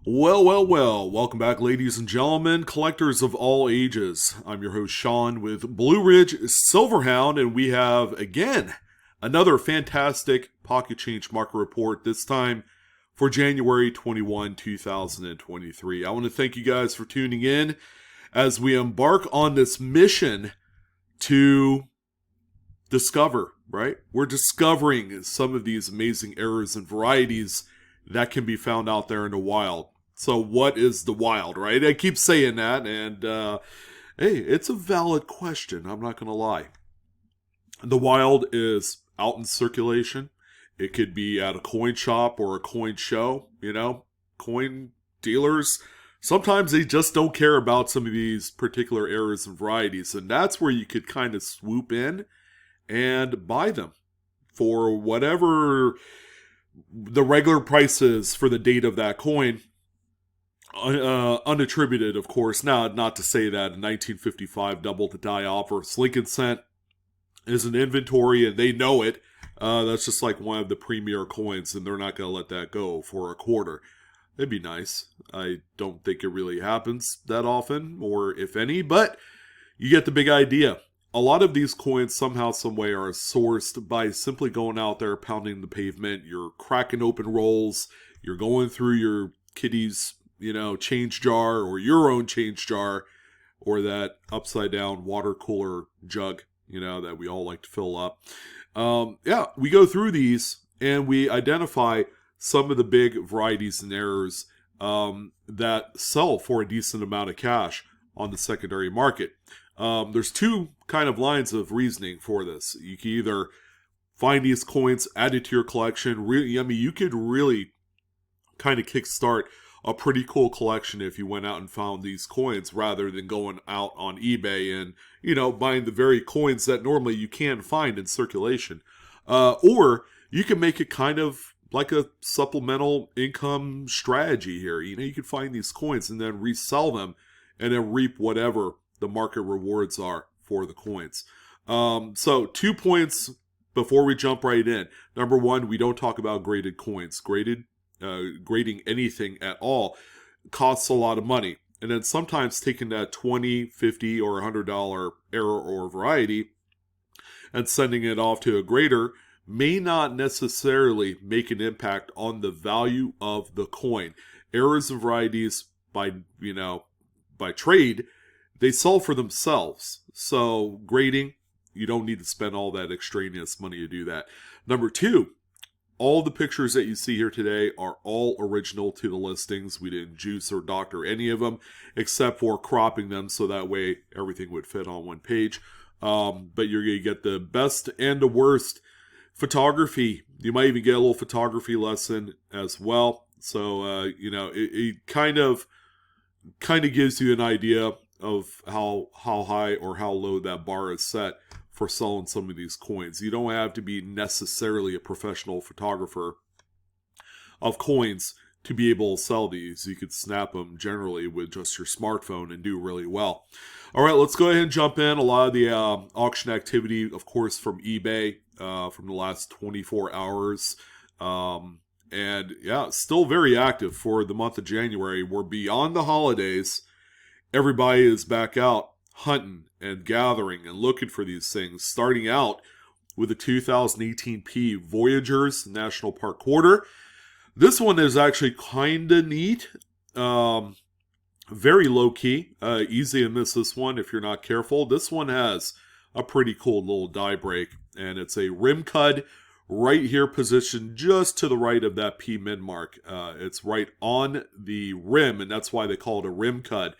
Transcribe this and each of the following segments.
Well. Welcome back, ladies and gentlemen, collectors of all ages. I'm your host, Sean, with BlueRidgeSilverhound, and we have, again, another fantastic pocket change market report, this time for January 21, 2023. I want to thank you guys for tuning in as we embark on this mission to discover, right? We're discovering some of these amazing errors and varieties that can be found out there in the wild. So what is the wild, right? I keep saying that, and hey, it's a valid question. I'm not going to lie. The wild is out in circulation. It could be at a coin shop or a coin show, coin dealers. Sometimes they just don't care about some of these particular errors and varieties, and that's where you could kind of swoop in and buy them for whatever the regular price is for the date of that coin. Unattributed, of course. Now, not to say that in 1955 double the die offer Lincoln cent is an inventory and they know it. That's just like one of the premier coins, and they're not going to let that go for a quarter. It'd be nice. I don't think it really happens that often, or if any, but you get the big idea. A lot of these coins somehow, some way are sourced by simply going out there, pounding the pavement. You're cracking open rolls. You're going through your kitty's, change jar, or your own change jar, or that upside down water cooler jug, that we all like to fill up. We go through these and we identify some of the big varieties and errors that sell for a decent amount of cash on the secondary market. There's two kind of lines of reasoning for this. You can either find these coins, add it to your collection. You could really kind of kickstart a pretty cool collection if you went out and found these coins, rather than going out on eBay and, buying the very coins that normally you can find in circulation. Or you can make it kind of like a supplemental income strategy here. You could find these coins and then resell them and then reap whatever the market rewards are for the coins. So 2 points before we jump right in. Number one, we don't talk about graded coins. Grading anything at all costs a lot of money. And then sometimes taking that $20, $50, or $100 error or variety and sending it off to a grader may not necessarily make an impact on the value of the coin. Errors and varieties by trade, they sell for themselves. So grading, you don't need to spend all that extraneous money to do that. Number two, all the pictures that you see here today are all original to the listings. We didn't juice or doctor any of them, except for cropping them so that way everything would fit on one page. But you're going to get the best and the worst photography. You might even get a little photography lesson as well. So, it kind of gives you an idea of how high or how low that bar is set for selling some of these coins. You don't have to be necessarily a professional photographer of coins to be able to sell these. You could snap them generally with just your smartphone and do really well. All right, let's go ahead and jump in. A lot of the auction activity, of course, from eBay from the last 24 hours. And yeah, still very active for the month of January. We're beyond the holidays. Everybody is back out hunting and gathering and looking for these things, starting out with the 2018 P Voyagers National Park Quarter. This one is actually kind of neat. Very low-key. Easy to miss this one if you're not careful. This one has a pretty cool little die break, and it's a rim cud right here positioned just to the right of that P mid mark. It's right on the rim, and that's why they call it a rim cud.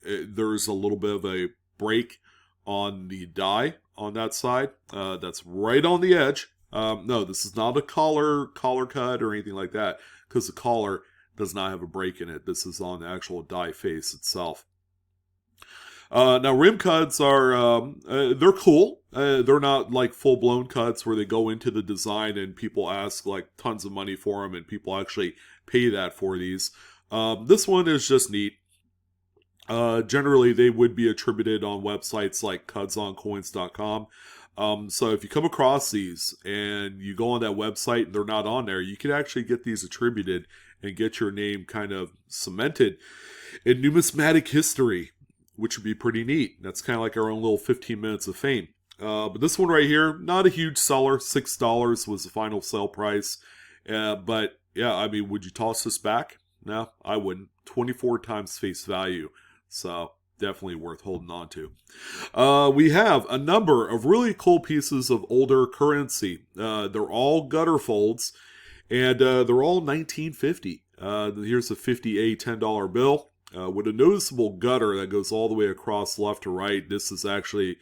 There's a little bit of a break on the die on that side. That's right on the edge. No, this is not a collar cut or anything like that, because the collar does not have a break in it. This is on the actual die face itself. Now, rim cuts are, they're cool. They're not like full-blown cuts where they go into the design and people ask like tons of money for them and people actually pay that for these. This one is just neat. Generally, they would be attributed on websites like cudsoncoins.com. So if you come across these and you go on that website and they're not on there, you can actually get these attributed and get your name kind of cemented in numismatic history, which would be pretty neat. That's kind of like our own little 15 minutes of fame. But this one right here, not a huge seller. $6 was the final sale price. But yeah, I mean, would you toss this back? No, I wouldn't. 24 times face value. So definitely worth holding on to. We have a number of really cool pieces of older currency. They're all gutter folds, and they're all 1950. Here's a 50A $10 bill with a noticeable gutter that goes all the way across left to right. This is actually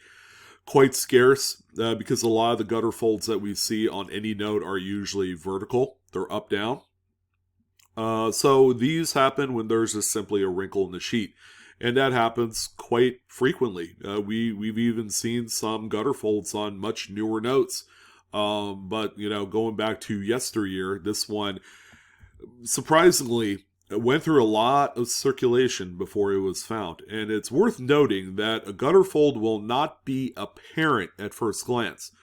quite scarce because a lot of the gutter folds that we see on any note are usually vertical. They're up down. So these happen when there's just simply a wrinkle in the sheet. And that happens quite frequently. We've even seen some gutter folds on much newer notes. But, you know, going back to yesteryear, this one, surprisingly, went through a lot of circulation before it was found. And it's worth noting that a gutter fold will not be apparent at first glance.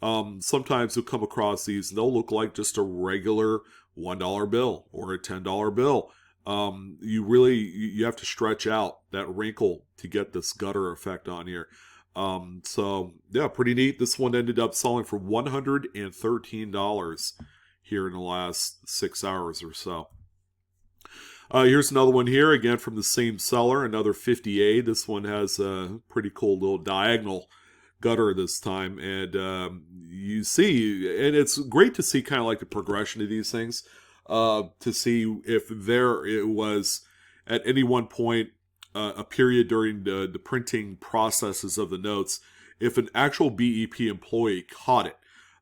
Sometimes you'll come across these and they'll look like just a regular $1 bill or a $10 bill. You have to stretch out that wrinkle to get this gutter effect on here. So yeah, pretty neat. This one ended up selling for $113 here in the last 6 hours or so. Here's another one here, again from the same seller, another 50A. This one has a pretty cool little diagonal gutter this time, and you see, and it's great to see kind of like the progression of these things, to see if it was at any one point a period during the printing processes of the notes, if an actual BEP employee caught it.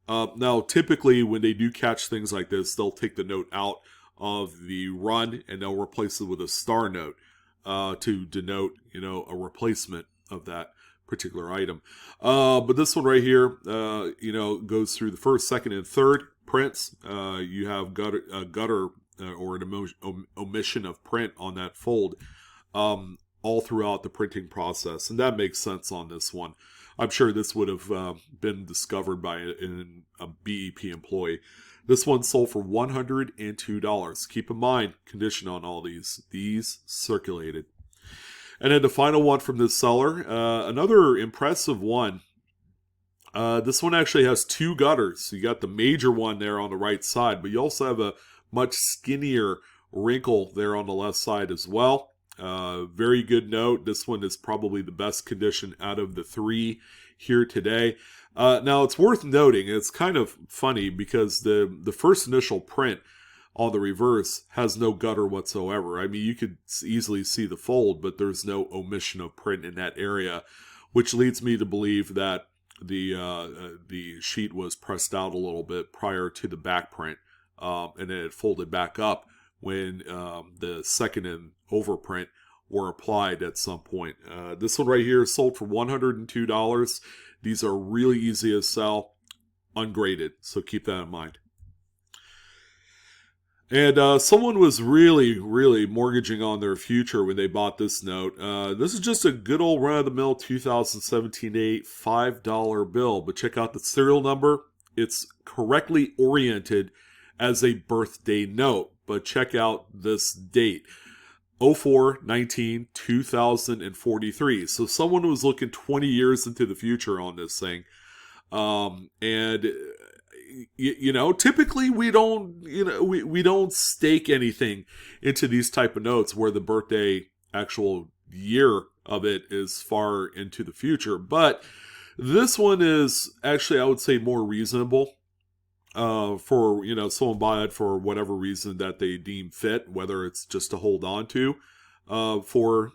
Now, typically when they do catch things like this, they'll take the note out of the run and they'll replace it with a star note to denote, you know, a replacement of that particular item. But this one right here, you know, goes through the first, second, and third prints. You have gutter or an omission of print on that fold all throughout the printing process, and that makes sense on this one. I'm sure this would have been discovered by a BEP employee. This one sold for $102. Keep in mind, condition on all these. These circulated. And then the final one from this seller, another impressive one. This one actually has two gutters. You got the major one there on the right side, but you also have a much skinnier wrinkle there on the left side as well. Very good note. This one is probably the best condition out of the three here today. Now, it's worth noting, it's kind of funny because the first initial print on the reverse has no gutter whatsoever. I mean, you could easily see the fold, but there's no omission of print in that area, which leads me to believe that the sheet was pressed out a little bit prior to the back print, and then it folded back up when the second and overprint were applied at some point. This one right here is sold for $102. These are really easy to sell, ungraded, so keep that in mind. And someone was really, really mortgaging on their future when they bought this note. This is just a good old run-of-the-mill 2017-8 $5 bill, but check out the serial number. It's correctly oriented as a birthday note, but check out this date. 04/19/2043. So someone was looking 20 years into the future on this thing. And you know, typically we don't, we don't stake anything into these type of notes where the birthday actual year of it is far into the future. But this one is actually, I would say, more reasonable. For, someone buy it for whatever reason that they deem fit, whether it's just to hold on to for,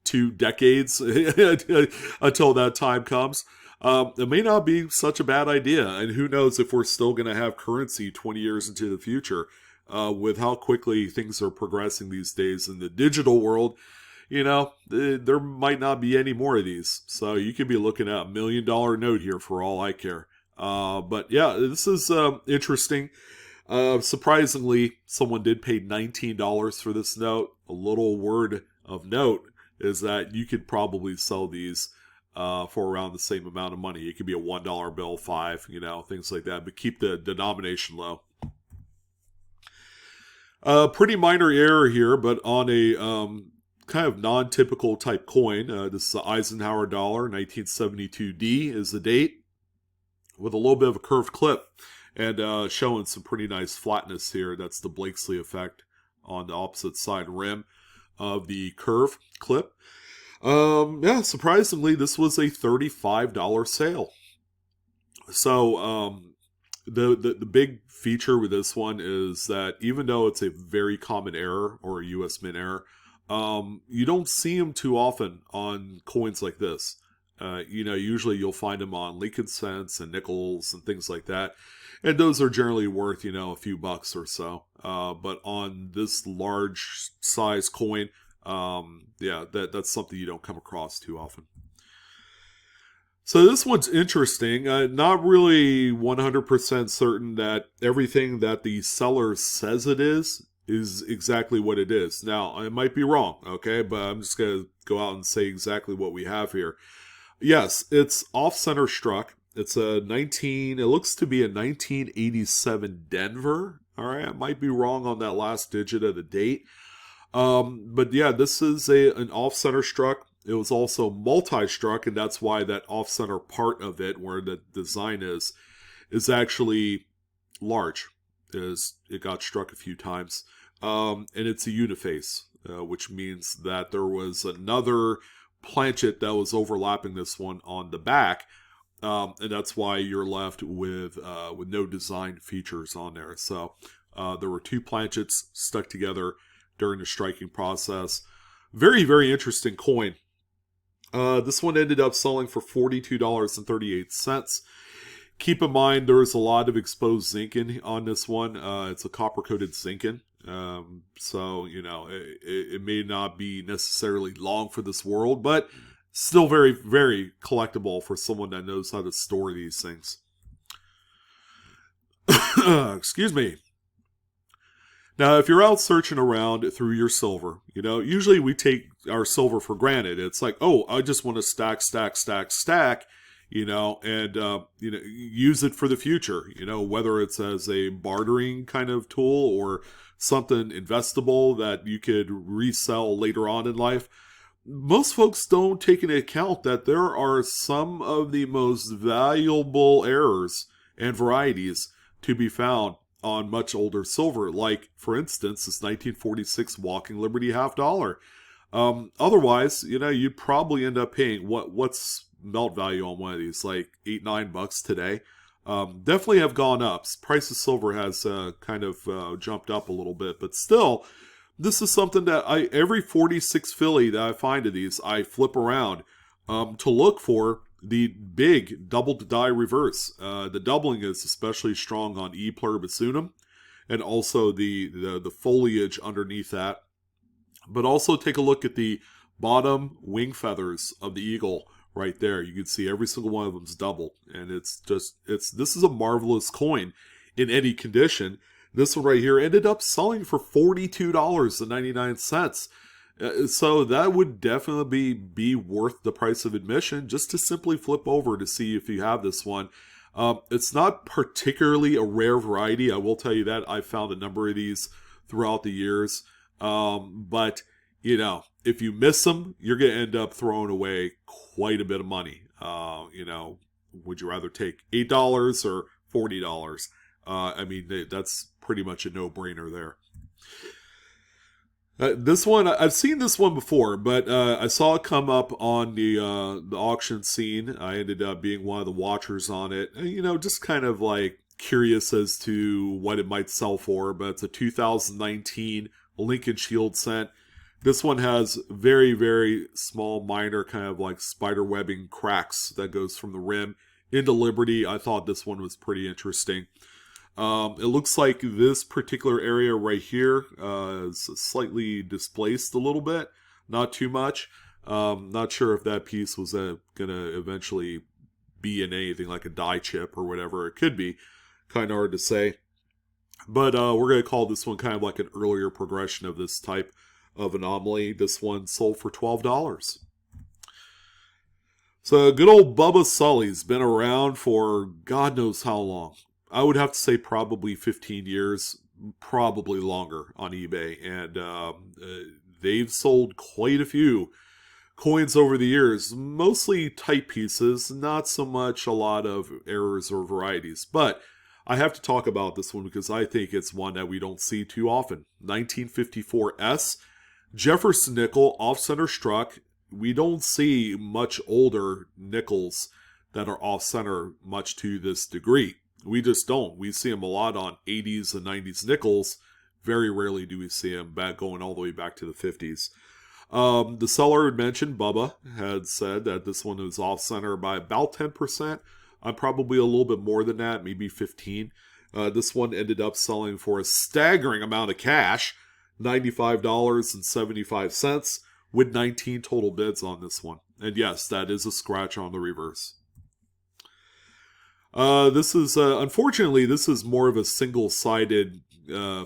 2 decades until that time comes. It may not be such a bad idea. And who knows if we're still going to have currency 20 years into the future with how quickly things are progressing these days in the digital world. There might not be any more of these. So you could be looking at $1 million note here for all I care. But yeah, this is interesting. Surprisingly, someone did pay $19 for this note. A little word of note is that you could probably sell these for around the same amount of money. It could be a $1 bill, 5, you know, things like that, but keep the denomination low. Pretty minor error here, but on a kind of non-typical type coin. This is the Eisenhower dollar, 1972D is the date, with a little bit of a curved clip, and showing some pretty nice flatness here. That's the Blakesley effect on the opposite side rim of the curve clip. Yeah, surprisingly, this was a $35 sale. So the big feature with this one is that even though it's a very common error, or a US Mint error, you don't see them too often on coins like this. You know, usually you'll find them on Lincoln cents and nickels and things like that. And those are generally worth, you know, a few bucks or so. But on this large size coin, yeah, that's something you don't come across too often. So this one's interesting. Not really 100% certain that everything that the seller says it is exactly what it is. Now, I might be wrong, okay? But I'm just going to go out and say exactly what we have here. Yes, it's off-center struck. It's a it looks to be a 1987 Denver. All right, I might be wrong on that last digit of the date. But yeah, this is an off-center struck. It was also multi-struck, and that's why that off-center part of it, where the design is actually large. It got struck a few times. And it's a uniface, which means that there was another planchet that was overlapping this one on the back. And that's why you're left with no design features on there. So there were two planchets stuck together during the striking process. Very, very interesting coin. This one ended up selling for $42.38. Keep in mind, there's a lot of exposed zinc on this one. It's a copper-coated zinkin. So, you know, it may not be necessarily long for this world, but still very, very collectible for someone that knows how to store these things. Excuse me. Now, if you're out searching around through your silver, you know, usually we take our silver for granted. It's like, oh, I just want to stack, you know, and, you know, use it for the future, you know, whether it's as a bartering kind of tool or something investable that you could resell later on in life. Most folks don't take into account that there are some of the most valuable errors and varieties to be found on much older silver, like, for instance, this 1946 Walking Liberty $half. Otherwise, you know, you'd probably end up paying what's melt value on one of these, like $8-9 today. Definitely have gone up. Price of silver has kind of jumped up a little bit, but still, this is something that every 46 Philly that I find of these, I flip around to look for the big doubled die reverse. The doubling is especially strong on E pluribus unum, and also the foliage underneath that. But also take a look at the bottom wing feathers of the eagle right there. You can see every single one of them's doubled, and this is a marvelous coin in any condition. This one right here ended up selling for $42.99. So that would definitely be worth the price of admission, just to simply flip over to see if you have this one. It's not particularly a rare variety. I will tell you that. I've found a number of these throughout the years. But, you know, if you miss them, you're going to end up throwing away quite a bit of money. You know, would you rather take $8 or $40? I mean, that's pretty much a no-brainer there. This one, I've seen this one before, but I saw it come up on the auction scene. I ended up being one of the watchers on it. You know, just kind of like curious as to what it might sell for, but it's a 2019 Lincoln Shield cent. This one has very, very small, minor kind of like spider webbing cracks that goes from the rim into Liberty. I thought this one was pretty interesting. It looks like this particular area right here is slightly displaced a little bit, not too much. Not sure if that piece was going to eventually be in anything like a die chip or whatever it could be. Kind of hard to say. But we're going to call this one kind of like an earlier progression of this type of anomaly. This one sold for $12. So good old Bubba Sully's been around for God knows how long. I would have to say probably 15 years, probably longer on eBay. And they've sold quite a few coins over the years, mostly type pieces, not so much a lot of errors or varieties. But I have to talk about this one because I think it's one that we don't see too often. 1954S, Jefferson nickel, off-center struck. We don't see much older nickels that are off-center much to this degree. We just don't. We see them a lot on 80s and 90s nickels. Very rarely do we see them back going all the way back to the 50s. The seller had mentioned, Bubba, had said that this one was off-center by about 10%. I'm probably a little bit more than that, maybe 15. This one ended up selling for a staggering amount of cash, $95.75, with 19 total bids on this one. And yes, that is a scratch on the reverse. This is, unfortunately, this is more of a single-sided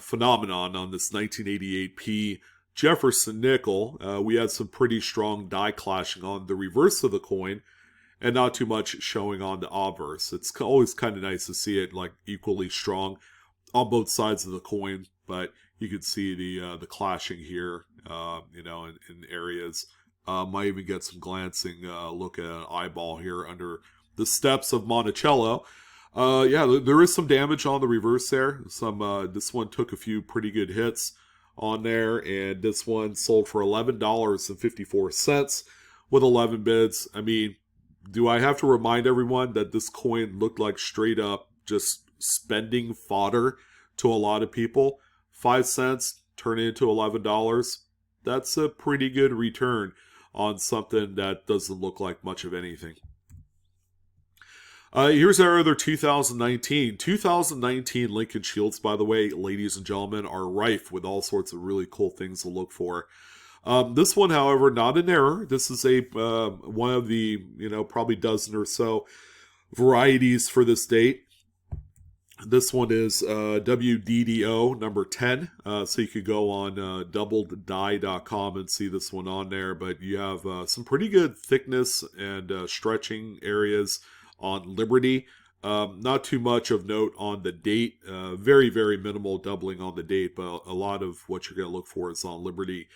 phenomenon on this 1988P Jefferson nickel. We had some pretty strong die clashing on the reverse of the coin, and not too much showing on the obverse. It's always kind of nice to see it like equally strong on both sides of the coin, but you can see the clashing here, in areas. Might even get some glancing look at an eyeball here under the steps of Monticello. There is some damage on the reverse there. This one took a few pretty good hits on there, and this one sold for $11.54 with 11 bids. I mean, do I have to remind everyone that this coin looked like straight up just spending fodder to a lot of people? 5 cents turn into $11. That's a pretty good return on something that doesn't look like much of anything. Here's our other 2019. 2019 Lincoln Shields, by the way, ladies and gentlemen, are rife with all sorts of really cool things to look for. This one, however, not an error. This is one of the, probably dozen or so varieties for this date. This one is WDDO number 10. So you could go on doubleddie.com and see this one on there. But you have some pretty good thickness and stretching areas on Liberty. Not too much of note on the date. Very, very minimal doubling on the date, but a lot of what you're going to look for is on Liberty.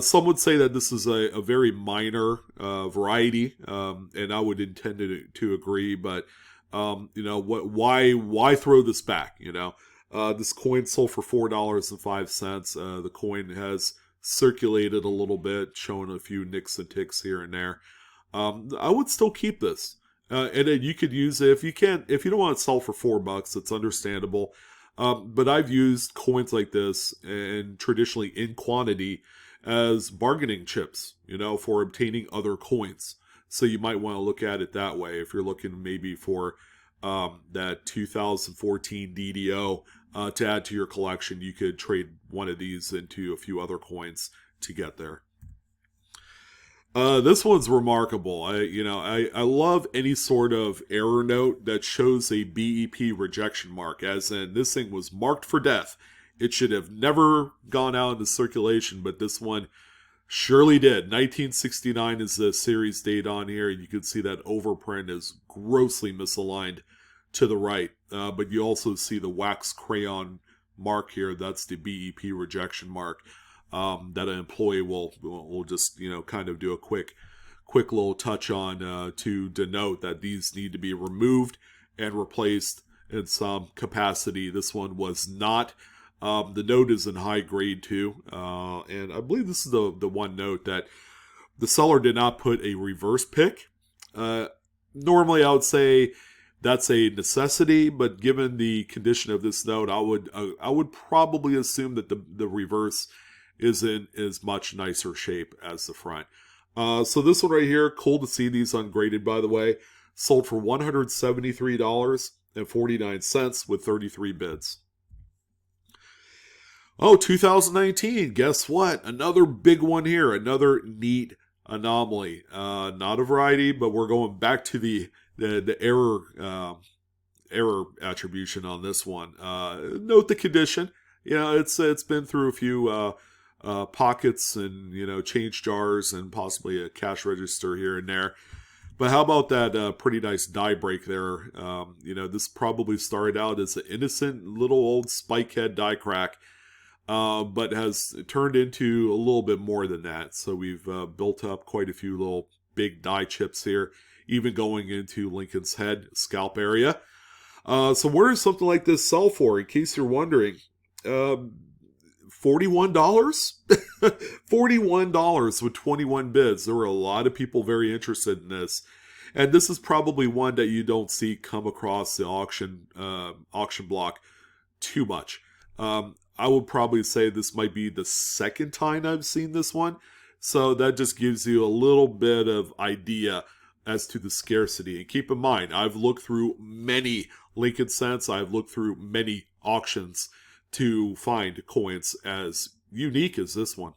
Some would say that this is a very minor variety, and I would intend to agree, but why throw this back? This coin sold for $4.05. The coin has circulated a little bit, showing a few nicks and ticks here and there. I would still keep this. And then you could use it if you don't want to sell for $4, it's understandable. But I've used coins like this, and traditionally in quantity, as bargaining chips, for obtaining other coins. So you might want to look at it that way if you're looking maybe for that 2014 DDO to add to your collection. You could trade one of these into a few other coins to get there. This one's remarkable. I love any sort of error note that shows a BEP rejection mark, as in this thing was marked for death. It should have never gone out into circulation, but this one surely did. 1969 is the series date on here. You can see that overprint is grossly misaligned to the right, but you also see the wax crayon mark here. That's the BEP rejection mark. That an employee will just kind of do a quick little touch on to denote that these need to be removed and replaced in some capacity. This one was not. The note is in high grade too, and I believe this is the one note that the seller did not put a reverse pick. Normally, I would say that's a necessity, but given the condition of this note, I would probably assume that the reverse is in as much nicer shape as the front. So this one right here, cool to see these ungraded, by the way. Sold for $173.49 with 33 bids. Oh, 2019, guess what? Another big one here, another neat anomaly. Not a variety, but we're going back to the error attribution on this one. Note the condition. It's been through a few pockets and change jars and possibly a cash register here and there. But how about that pretty nice die break there? This probably started out as an innocent little old spike head die crack, but has turned into a little bit more than that. So we've built up quite a few little big die chips here, even going into Lincoln's head scalp area. So where does something like this sell for, in case you're wondering? $41? $41 with 21 bids. There were a lot of people very interested in this. And this is probably one that you don't see come across the auction block too much. I would probably say this might be the second time I've seen this one. So that just gives you a little bit of idea as to the scarcity. And keep in mind, I've looked through many Lincoln cents. I've looked through many auctions to find coins as unique as this one.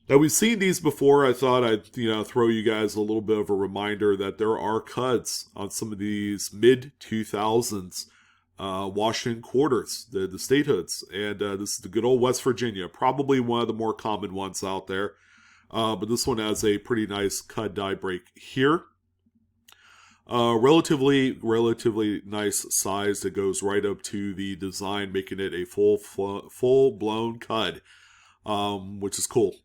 Now, we've seen these before. I thought I'd throw you guys a little bit of a reminder that there are cuts on some of these mid-2000s Washington quarters, the statehoods. And this is the good old West Virginia, probably one of the more common ones out there. But this one has a pretty nice cut die break here. Relatively nice size that goes right up to the design, making it a full-blown cud, which is cool.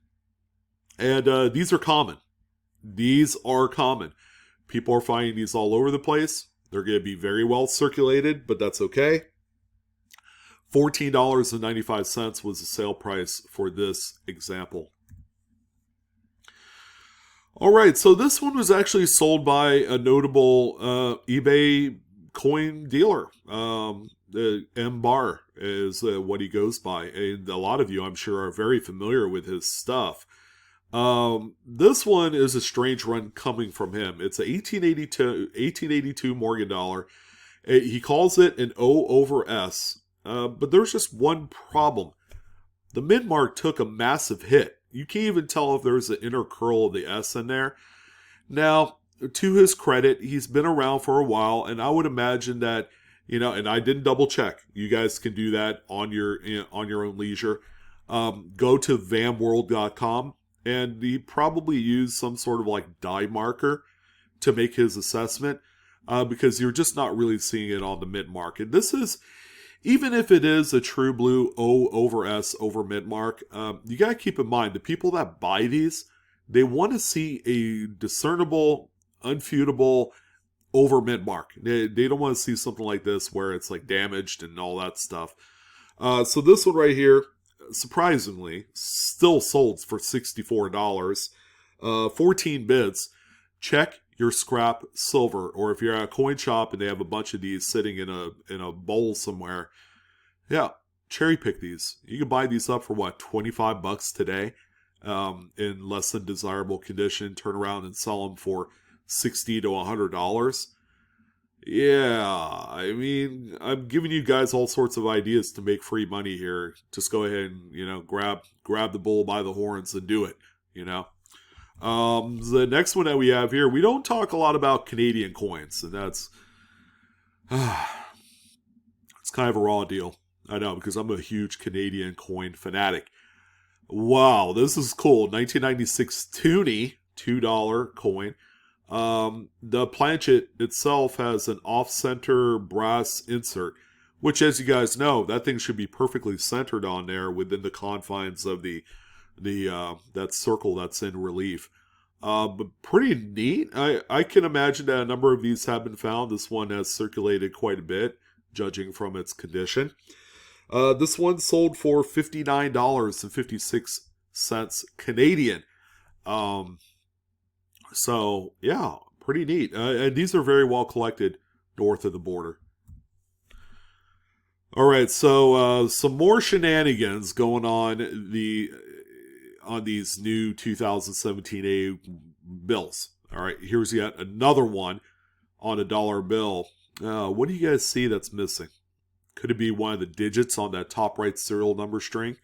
And these are common. These are common. People are finding these all over the place. They're going to be very well circulated, but that's okay. $14.95 was the sale price for this example. All right, so this one was actually sold by a notable eBay coin dealer. M. Bar is what he goes by. And a lot of you, I'm sure, are very familiar with his stuff. This one is a strange run coming from him. It's a 1882 Morgan dollar. He calls it an O over S. But there's just one problem. The mid-mark took a massive hit. You can't even tell if there's an inner curl of the S in there. Now, to his credit, he's been around for a while, and I would imagine that, and I didn't double check. You guys can do that on your own leisure. Go to vamworld.com, and he probably used some sort of like die marker to make his assessment, because you're just not really seeing it on the mid-mark. And this is, even if it is a true blue O over S over mid-mark, you got to keep in mind, the people that buy these, they want to see a discernible, unfeudable over mid-mark. They don't want to see something like this where it's like damaged and all that stuff. So this one right here, surprisingly, still sold for $64. 14 bids. Check your scrap silver, or if you're at a coin shop and they have a bunch of these sitting in a bowl somewhere, cherry pick these. You can buy these up for what, $25 today, in less than desirable condition. Turn around and sell them for $60 to $100. Yeah, I mean, I'm giving you guys all sorts of ideas to make free money here. Just go ahead and grab the bull by the horns and do it. The next one that we have here, we don't talk a lot about Canadian coins, and that's it's kind of a raw deal. I know, because I'm a huge Canadian coin fanatic. Wow, this is cool. 1996 tooney, $2 coin. The planchet itself has an off-center brass insert, which, as you guys know, that thing should be perfectly centered on there within the confines of that circle that's in relief. But pretty neat. I can imagine that a number of these have been found. This one has circulated quite a bit, judging from its condition. This one sold for $59.56 Canadian. So, yeah, pretty neat. And these are very well collected north of the border. All right, so some more shenanigans going on these new 2017A bills. All right, here's yet another one on a dollar bill. What do you guys see that's missing? Could it be one of the digits on that top right serial number string?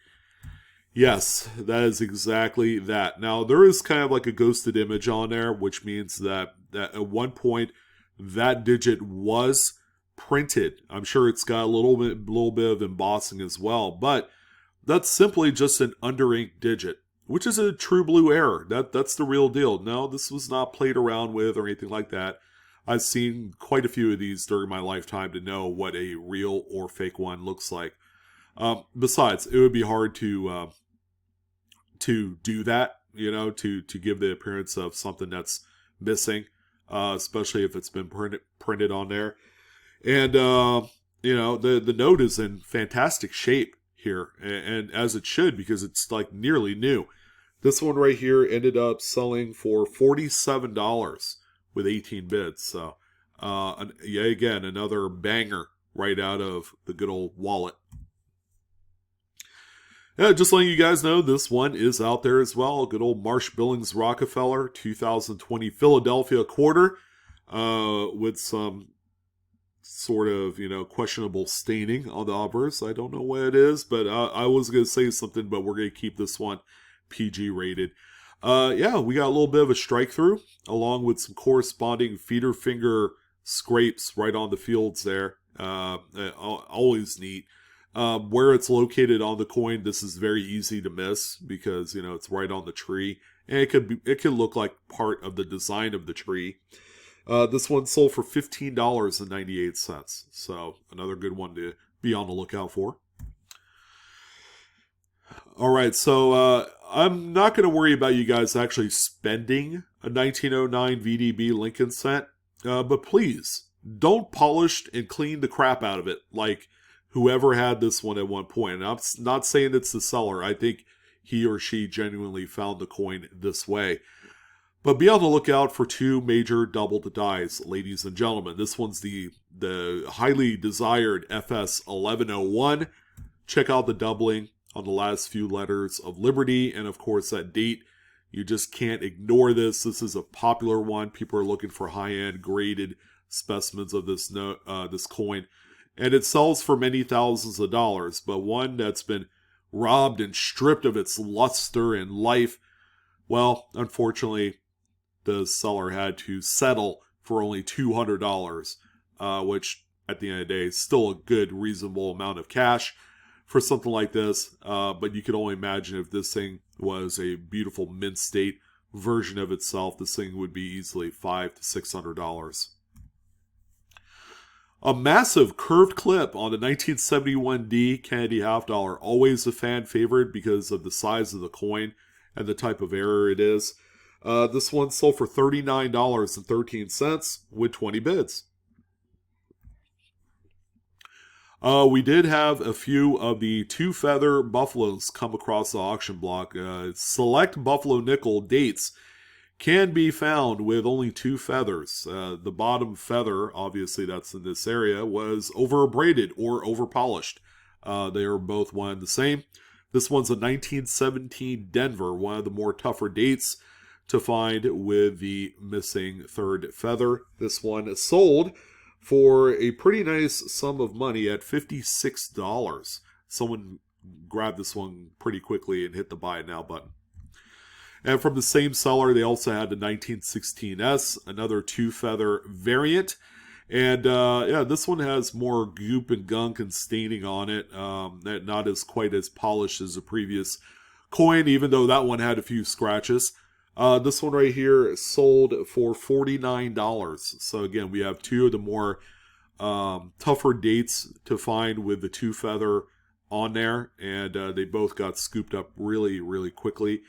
Yes, that is exactly that. Now, there is kind of like a ghosted image on there, which means that at one point that digit was printed. I'm sure it's got a little bit of embossing as well, but that's simply just an underinked digit, which is a true blue error. That's the real deal. No, this was not played around with or anything like that. I've seen quite a few of these during my lifetime to know what a real or fake one looks like. Besides, it would be hard to do that, to give the appearance of something that's missing, especially if it's been printed on there. And, the note is in fantastic shape here, and as it should, because it's like nearly new. This one right here ended up selling for $47 with 18 bids. So, again, another banger right out of the good old wallet. Yeah, just letting you guys know, this one is out there as well. Good old Marsh Billings Rockefeller 2020 Philadelphia quarter with some sort of, questionable staining on the obverse. I don't know what it is, but I was going to say something, but we're going to keep this one PG rated. We got a little bit of a strike through, along with some corresponding feeder finger scrapes right on the fields there. Always neat. Where it's located on the coin, this is very easy to miss because, it's right on the tree. And it could look like part of the design of the tree. This one sold for $15.98. So another good one to be on the lookout for. All right, so I'm not going to worry about you guys actually spending a 1909 VDB Lincoln cent, but please don't polish and clean the crap out of it like whoever had this one at one point. And I'm not saying it's the seller. I think he or she genuinely found the coin this way. But be on the lookout for two major double to dies, ladies and gentlemen. This one's the highly desired FS 1101. Check out the doubling on the last few letters of Liberty, and of course that date. You just can't ignore this. This is a popular one. People are looking for high-end graded specimens of this this coin, and it sells for many thousands of dollars. But one that's been robbed and stripped of its luster and life, well, unfortunately, the seller had to settle for only $200, which at the end of the day is still a good, reasonable amount of cash for something like this. But you can only imagine if this thing was a beautiful mint state version of itself, this thing would be easily $500 to $600. A massive curved clip on the 1971D Kennedy half dollar, always a fan favorite because of the size of the coin and the type of error it is. This one sold for $39.13 with 20 bids. We did have a few of the two feather buffaloes come across the auction block. Select buffalo nickel dates can be found with only two feathers. The bottom feather, obviously that's in this area, was over braided or over polished. They are both one and the same. This one's a 1917 Denver, one of the more tougher dates to find with the missing third feather. This one sold for a pretty nice sum of money at $56. Someone grabbed this one pretty quickly and hit the buy now button. And from the same seller, they also had the 1916S, another two feather variant. And this one has more goop and gunk and staining on it. Not as quite as polished as the previous coin, even though that one had a few scratches. This one right here sold for $49. So again, we have two of the more tougher dates to find with the two feather on there. And they both got scooped up really, really quickly.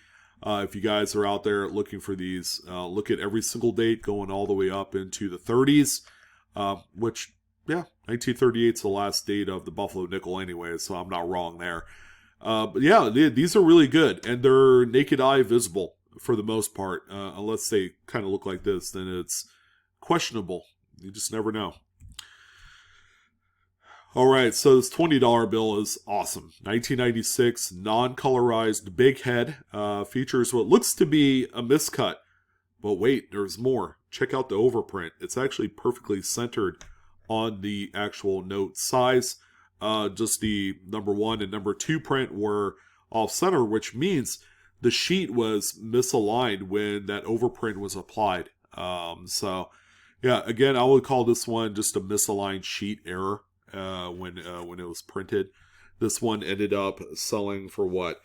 If you guys are out there looking for these, look at every single date going all the way up into the 30s. Which, 1938 is the last date of the Buffalo Nickel anyway, so I'm not wrong there. These are really good, and they're naked eye visible for the most part. Unless they kind of look like this, then it's questionable. You just never know. Alright, so this $20 bill is awesome. 1996, non-colorized big head. Features what looks to be a miscut. But wait, there's more. Check out the overprint. It's actually perfectly centered on the actual note size. Just the number 1 and number 2 print were off center, which means the sheet was misaligned when that overprint was applied. Again, I would call this one just a misaligned sheet error when it was printed. This one ended up selling for what?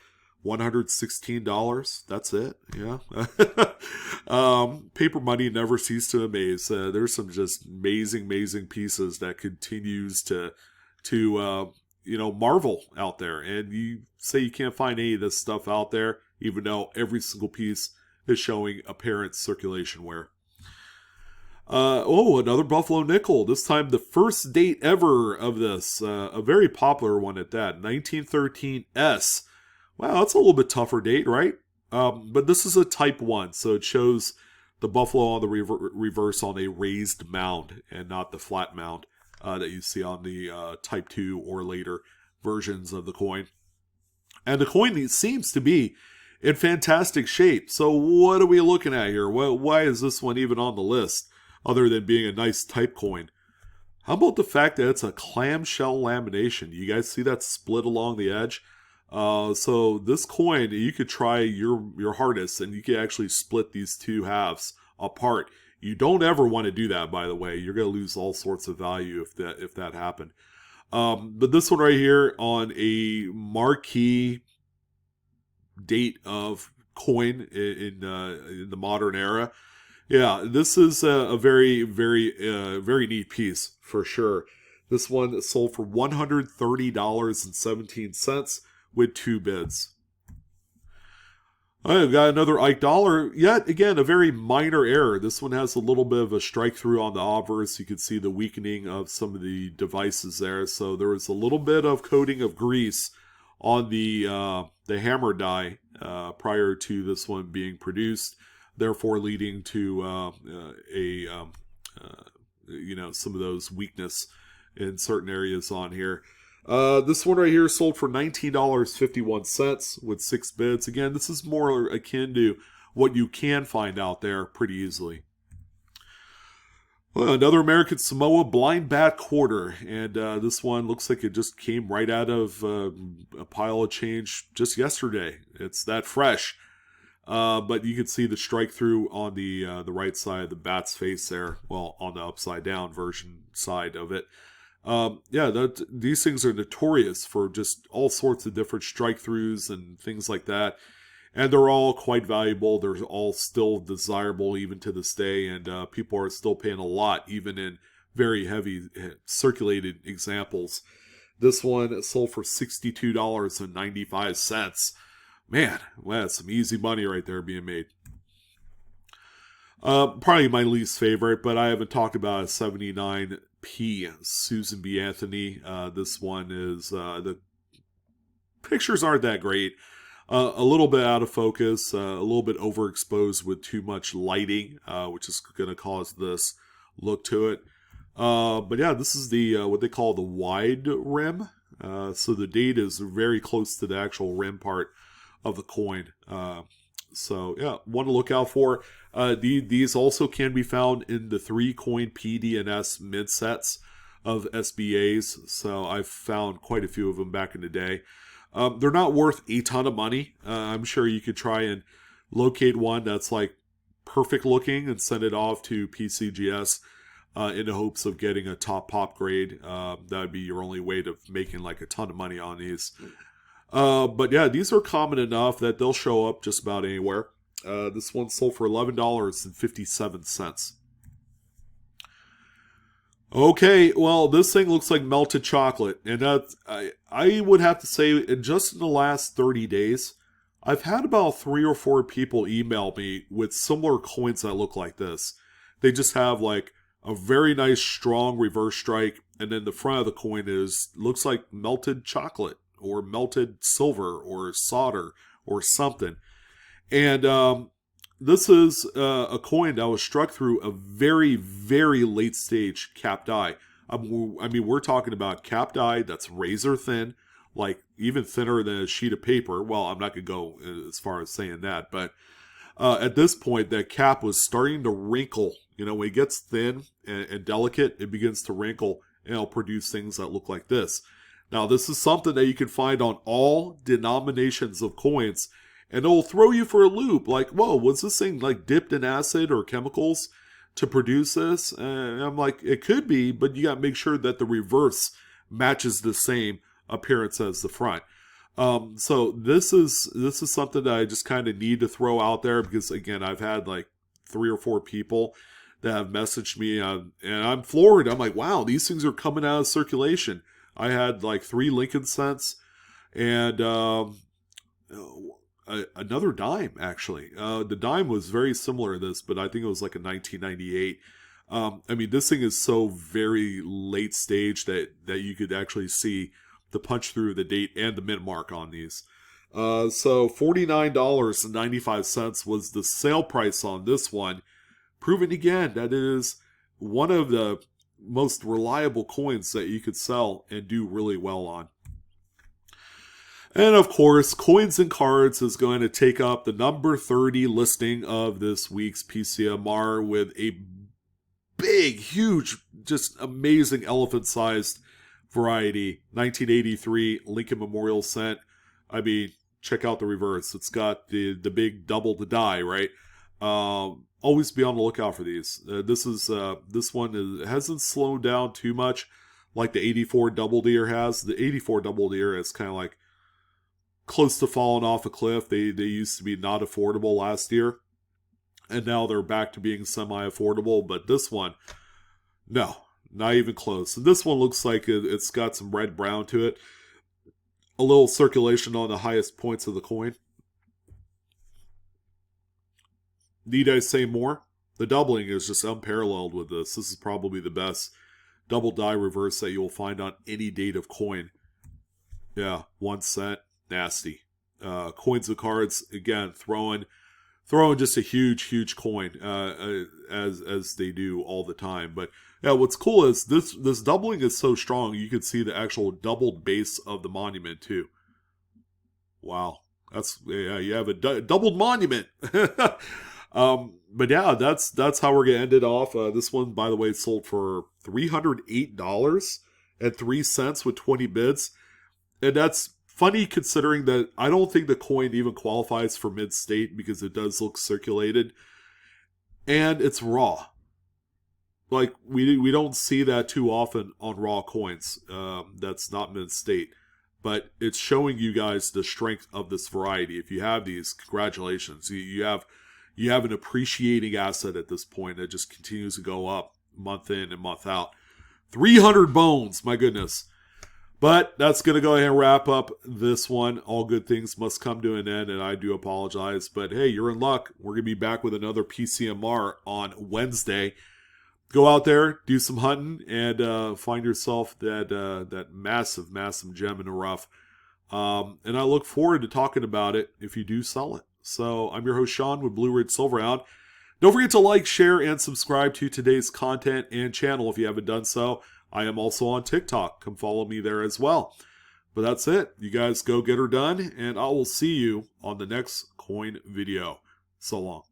$116. That's it. Yeah. Paper money never ceases to amaze. There's some just amazing pieces that continues to marvel out there. And you say you can't find any of this stuff out there, even though every single piece is showing apparent circulation wear. Another Buffalo nickel. This time the first date ever of this. A very popular one at that. 1913 S. Wow, that's a little bit tougher date, right? But this is a Type 1, so it shows the Buffalo on the reverse on a raised mound and not the flat mound that you see on the Type 2 or later versions of the coin. And the coin seems to be in fantastic shape. So what are we looking at here? Why is this one even on the list, other than being a nice type coin? How about the fact that it's a clamshell lamination? You guys see that split along the edge? So this coin, you could try your hardest, and you could actually split these two halves apart. You don't ever want to do that, by the way. You're going to lose all sorts of value if that happened. But this one right here on a marquee date of coin in the modern era. Yeah, this is a very neat piece for sure. This one sold for $130.17 with 2 bids. I've got another Ike dollar. Yet again, a very minor error. This one has a little bit of a strike through on the obverse. You can see the weakening of some of the devices there. So there was a little bit of coating of grease on the hammer die prior to this one being produced, therefore leading to some of those weakness in certain areas on here. This one right here sold for $19.51 with 6 bids. Again, this is more akin to what you can find out there pretty easily. Well, another American Samoa blind bat quarter, and this one looks like it just came right out of a pile of change just yesterday. It's that fresh. But you can see the strike through on the right side of the bat's face there. Well, on the upside down version side of it. These things are notorious for just all sorts of different strike throughs and things like that. And they're all quite valuable. They're all still desirable even to this day. And people are still paying a lot, even in very heavy circulated examples. This one sold for $62.95. Man, well, that's some easy money right there being made. Probably my least favorite, but I haven't talked about a 79P Susan B. Anthony. This one is, the pictures aren't that great. A little bit out of focus, a little bit overexposed with too much lighting, which is going to cause this look to it. But yeah, this is the what they call the wide rim. So the date is very close to the actual rim part of the coin. So yeah, one to look out for. These also can be found in the 3-coin PD&S mid sets of SBAs. So I've found quite a few of them back in the day. They're not worth a ton of money. I'm sure you could try and locate one that's like perfect looking and send it off to PCGS in the hopes of getting a top pop grade. That would be your only way to making like a ton of money on these. But yeah, these are common enough that they'll show up just about anywhere. This one sold for $11.57. Okay, well, this thing looks like melted chocolate, and I would have to say, just in the last 30 days, I've had about 3 or 4 people email me with similar coins that look like this. They just have like a very nice, strong reverse strike, and then the front of the coin looks like melted chocolate, or melted silver, or solder, or something. And this is a coin that was struck through a very, very late stage capped die. I mean, we're talking about capped die that's razor thin, like even thinner than a sheet of paper. Well, I'm not going to go as far as saying that, but at this point, that cap was starting to wrinkle. You know, when it gets thin and delicate, it begins to wrinkle, and it'll produce things that look like this. Now, this is something that you can find on all denominations of coins, and it'll throw you for a loop. Like, whoa, was this thing like dipped in acid or chemicals to produce this? And I'm like, it could be, but you got to make sure that the reverse matches the same appearance as the front. So this is something that I just kind of need to throw out there because again, I've had like 3 or 4 people that have messaged me and I'm floored. I'm like, wow, these things are coming out of circulation. I had like 3 Lincoln cents and another dime actually. The dime was very similar to this, but I think it was like a 1998. I mean, this thing is so very late stage that you could actually see the punch through the date and the mint mark on these. So $49.95 was the sale price on this one. Proving again that it is one of the most reliable coins that you could sell and do really well on. And of course, Coins and Cards is going to take up the number 30 listing of this week's PCMR with a big, huge, just amazing elephant-sized variety. 1983 Lincoln Memorial Cent. I mean, check out the reverse. It's got the big double the die, right? Always be on the lookout for these. This one hasn't slowed down too much like the 84 Double Deer has. The 84 Double Deer is kind of like close to falling off a cliff. They used to be not affordable last year, and now they're back to being semi-affordable. But this one, no, not even close. And this one looks like it's got some red brown to it. A little circulation on the highest points of the coin. Need I say more? The doubling is just unparalleled with this. This is probably the best double die reverse that you'll find on any date of coin. Yeah, 1 cent, nasty. Coins and Cards, again, throwing just a huge coin as they do all the time. But yeah, what's cool is this doubling is so strong you can see the actual doubled base of the monument too. Wow, you have a doubled monument. But yeah, that's how we're gonna end it off. This one, by the way, sold for $308.03 with 20 bids, and that's funny considering that I don't think the coin even qualifies for mid-state because it does look circulated, and it's raw. Like we don't see that too often on raw coins. That's not mid-state, but it's showing you guys the strength of this variety. If you have these, congratulations. You have an appreciating asset at this point that just continues to go up month in and month out. 300 bones, my goodness. But that's going to go ahead and wrap up this one. All good things must come to an end, and I do apologize. But hey, you're in luck. We're going to be back with another PCMR on Wednesday. Go out there, do some hunting, and find yourself that massive gem in the rough. And I look forward to talking about it if you do sell it. So I'm your host, Sean, with Blue Ridge Silverhound. Don't forget to like, share, and subscribe to today's content and channel if you haven't done so. I am also on TikTok. Come follow me there as well. But that's it. You guys go get her done, and I will see you on the next coin video. So long.